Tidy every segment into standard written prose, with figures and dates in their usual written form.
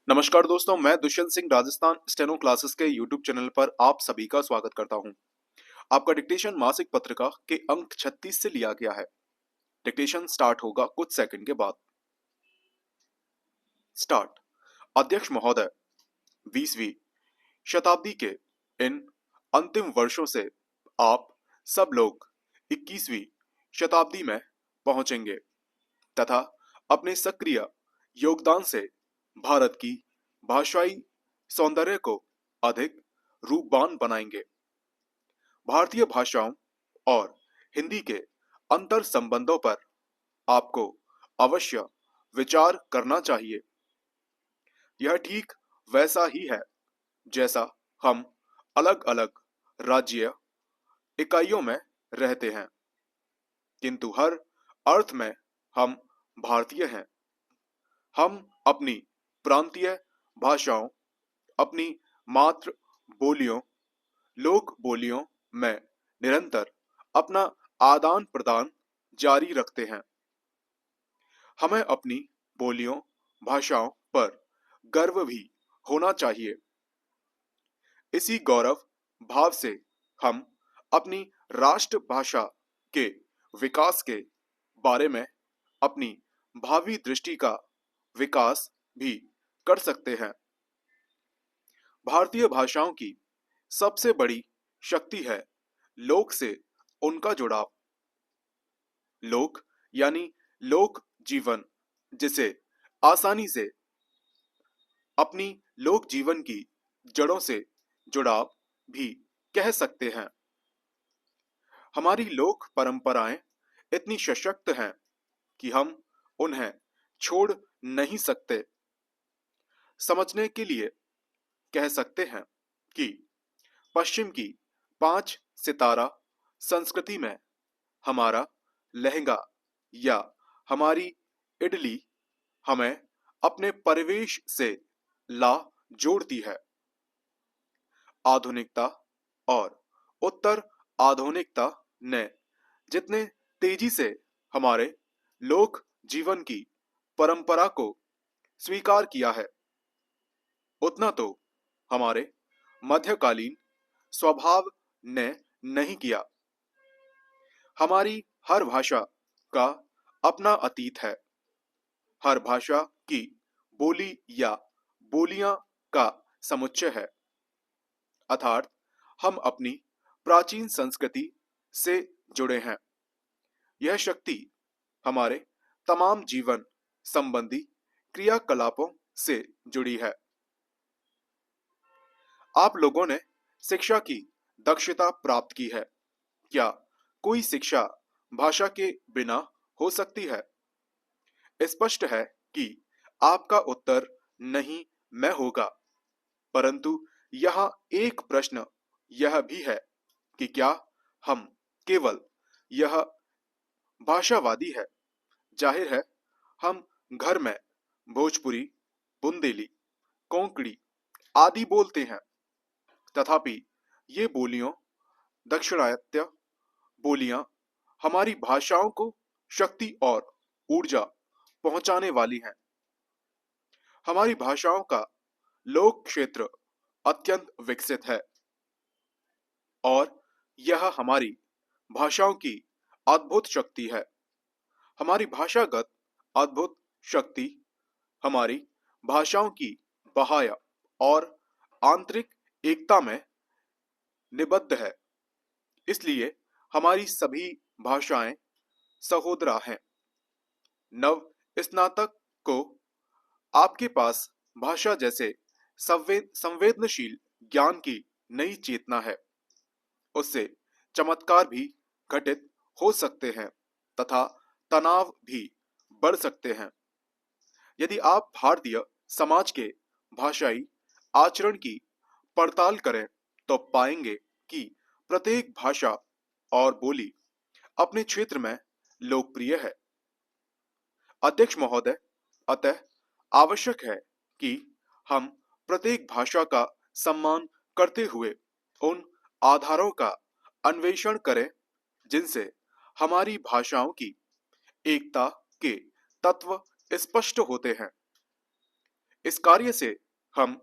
नमस्कार दोस्तों, मैं दुष्यंत सिंह राजस्थान स्टेनो क्लासेस के यूट्यूब चैनल पर आप सभी का स्वागत करता हूं। आपका डिक्टेशन मासिक पत्रिका के अंक 36 से लिया गया है। डिक्टेशन स्टार्ट होगा कुछ सेकंड के बाद। स्टार्ट। अध्यक्ष महोदय, 20वीं शताब्दी के इन अंतिम वर्षों से आप सब लोग 21वीं शताब्दी में पहुंचेंगे तथा अपने सक्रिय योगदान से भारत की भाषाई सौंदर्य को अधिक रूपवान बनाएंगे। भारतीय भाषाओं और हिंदी के अंतर संबंधों पर आपको अवश्य विचार करना चाहिए। यह ठीक वैसा ही है जैसा हम अलग अलग राज्य इकाइयों में रहते हैं, किंतु हर अर्थ में हम भारतीय हैं। हम अपनी प्रांतीय भाषाओं, अपनी मातृ बोलियों, लोक बोलियों में निरंतर अपना आदान प्रदान जारी रखते हैं। हमें अपनी बोलियों, भाषाओं पर गर्व भी होना चाहिए। इसी गौरव भाव से हम अपनी राष्ट्रभाषा के विकास के बारे में अपनी भावी दृष्टि का विकास भी कर सकते हैं। भारतीय भाषाओं की सबसे बड़ी शक्ति है लोक से उनका जुड़ाव। लोक यानी लोक जीवन, जिसे आसानी से अपनी लोक जीवन की जड़ों से जुड़ाव भी कह सकते हैं। हमारी लोक परंपराएं इतनी सशक्त हैं कि हम उन्हें छोड़ नहीं सकते। समझने के लिए कह सकते हैं कि पश्चिम की 5 सितारा संस्कृति में हमारा लहंगा या हमारी इडली हमें अपने परिवेश से ला जोड़ती है। आधुनिकता और उत्तर आधुनिकता ने जितने तेजी से हमारे लोक जीवन की परंपरा को स्वीकार किया है, उतना तो हमारे मध्यकालीन स्वभाव ने नहीं किया। हमारी हर भाषा का अपना अतीत है। हर भाषा की बोली या बोलियां का समुच्चय है, अर्थात हम अपनी प्राचीन संस्कृति से जुड़े हैं। यह शक्ति हमारे तमाम जीवन संबंधी क्रियाकलापों से जुड़ी है। आप लोगों ने शिक्षा की दक्षता प्राप्त की है। क्या कोई शिक्षा भाषा के बिना हो सकती है? स्पष्ट है कि आपका उत्तर नहीं मैं होगा, परंतु यहाँ एक प्रश्न यह भी है कि क्या हम केवल यह भाषावादी है? जाहिर है हम घर में भोजपुरी, बुंदेली, कोंकणी आदि बोलते हैं, तथापि ये बोलियों दक्षिणात्य बोलियां हमारी भाषाओं को शक्ति और ऊर्जा पहुंचाने वाली हैं। हमारी भाषाओं का लोक क्षेत्र अत्यंत विकसित है और यह हमारी भाषाओं की अद्भुत शक्ति है। हमारी भाषागत अद्भुत शक्ति हमारी भाषाओं की बहाया और आंतरिक एकता में निबद्ध है। इसलिए हमारी सभी भाषाएं सहोदरा हैं। नव स्नातक को आपके पास भाषा जैसे संवेदनशील ज्ञान की नई चेतना है। उससे चमत्कार भी घटित हो सकते हैं तथा तनाव भी बढ़ सकते हैं। यदि आप भारतीय समाज के भाषाई आचरण की पड़ताल करें तो पाएंगे कि प्रत्येक भाषा और बोली अपने क्षेत्र में लोकप्रिय है। अध्यक्ष महोदय, अतः आवश्यक है कि हम प्रत्येक भाषा का सम्मान करते हुए उन आधारों का अन्वेषण करें जिनसे हमारी भाषाओं की एकता के तत्व स्पष्ट होते हैं। इस कार्य से हम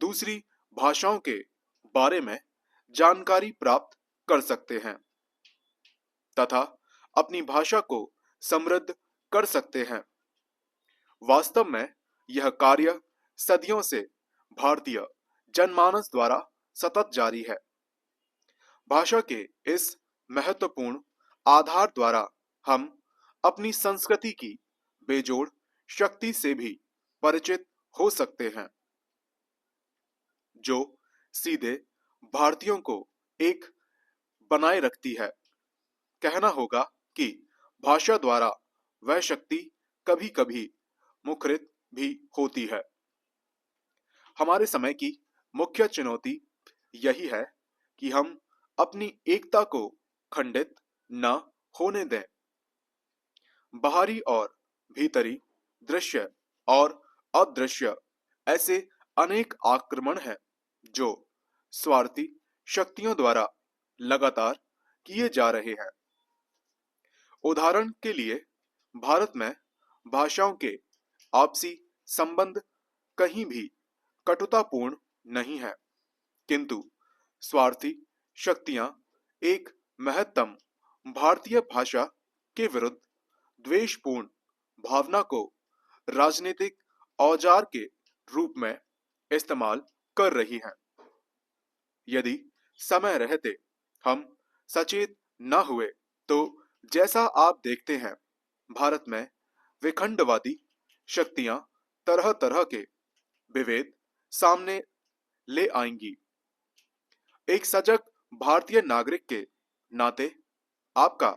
दूसरी भाषाओं के बारे में जानकारी प्राप्त कर सकते हैं तथा अपनी भाषा को समृद्ध कर सकते हैं। वास्तव में यह कार्य सदियों से भारतीय जनमानस द्वारा सतत जारी है। भाषा के इस महत्वपूर्ण आधार द्वारा हम अपनी संस्कृति की बेजोड़ शक्ति से भी परिचित हो सकते हैं, जो सीधे भारतीयों को एक बनाए रखती है। कहना होगा कि भाषा द्वारा वह शक्ति कभी कभी मुखरित भी होती है। हमारे समय की मुख्य चुनौती यही है कि हम अपनी एकता को खंडित न होने दें। बाहरी और भीतरी, दृश्य और अदृश्य ऐसे अनेक आक्रमण हैं जो स्वार्थी शक्तियों द्वारा लगातार किए जा रहे हैं। उदाहरण के लिए, भारत में भाषाओं के आपसी संबंध कहीं भी कटुतापूर्ण नहीं है, किंतु स्वार्थी शक्तियां एक महत्तम भारतीय भाषा के विरुद्ध द्वेषपूर्ण भावना को राजनीतिक औजार के रूप में इस्तेमाल कर रही हैं। यदि समय रहते हम सचेत न हुए तो जैसा आप देखते हैं, भारत में विखंडवादी शक्तियां तरह तरह के विभेद सामने ले आएंगी। एक सजग भारतीय नागरिक के नाते आपका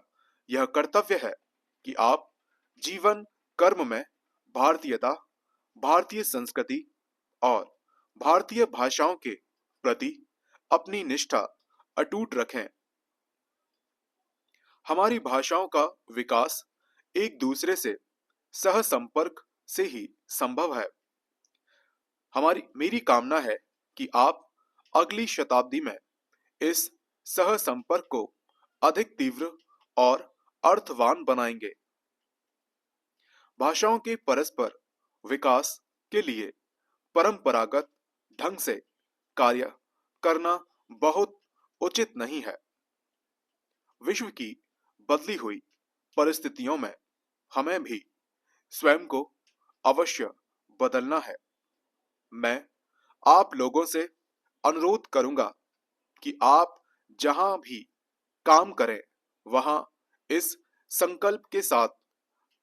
यह कर्तव्य है कि आप जीवन कर्म में भारतीयता, भारतीय संस्कृति और भारतीय भाषाओं के प्रति अपनी निष्ठा अटूट रखें। हमारी भाषाओं का विकास एक दूसरे से सह संपर्क से ही संभव है। मेरी कामना है कि आप अगली शताब्दी में इस सह संपर्क को अधिक तीव्र और अर्थवान बनाएंगे। भाषाओं के परस्पर विकास के लिए परंपरागत ढंग से कार्य करना बहुत उचित नहीं है। विश्व की बदली हुई परिस्थितियों में हमें भी स्वयं को अवश्य बदलना है। मैं आप लोगों से अनुरोध करूंगा कि आप जहां भी काम करें, वहां इस संकल्प के साथ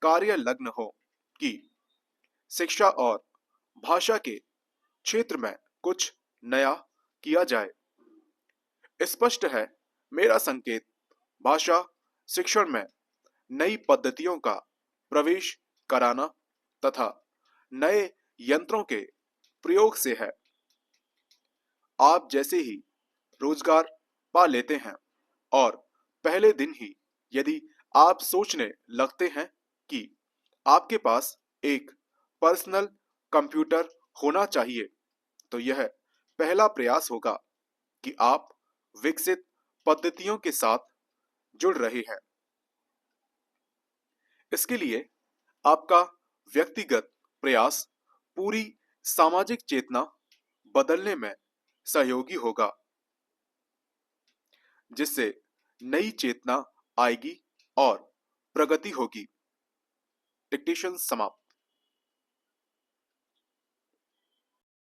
कार्य लग्न हो कि शिक्षा और भाषा के क्षेत्र में कुछ नया किया जाए। स्पष्ट है, मेरा संकेत भाषा शिक्षण में नई पद्धतियों का प्रवेश कराना तथा नए यंत्रों के प्रयोग से है। आप जैसे ही रोजगार पा लेते हैं और पहले दिन ही यदि आप सोचने लगते हैं कि आपके पास एक पर्सनल कंप्यूटर होना चाहिए, तो यह पहला प्रयास होगा कि आप विकसित पद्धतियों के साथ जुड़ रहे हैं। इसके लिए आपका व्यक्तिगत प्रयास पूरी सामाजिक चेतना बदलने में सहयोगी होगा, जिससे नई चेतना आएगी और प्रगति होगी। डिक्टेशन समाप्त।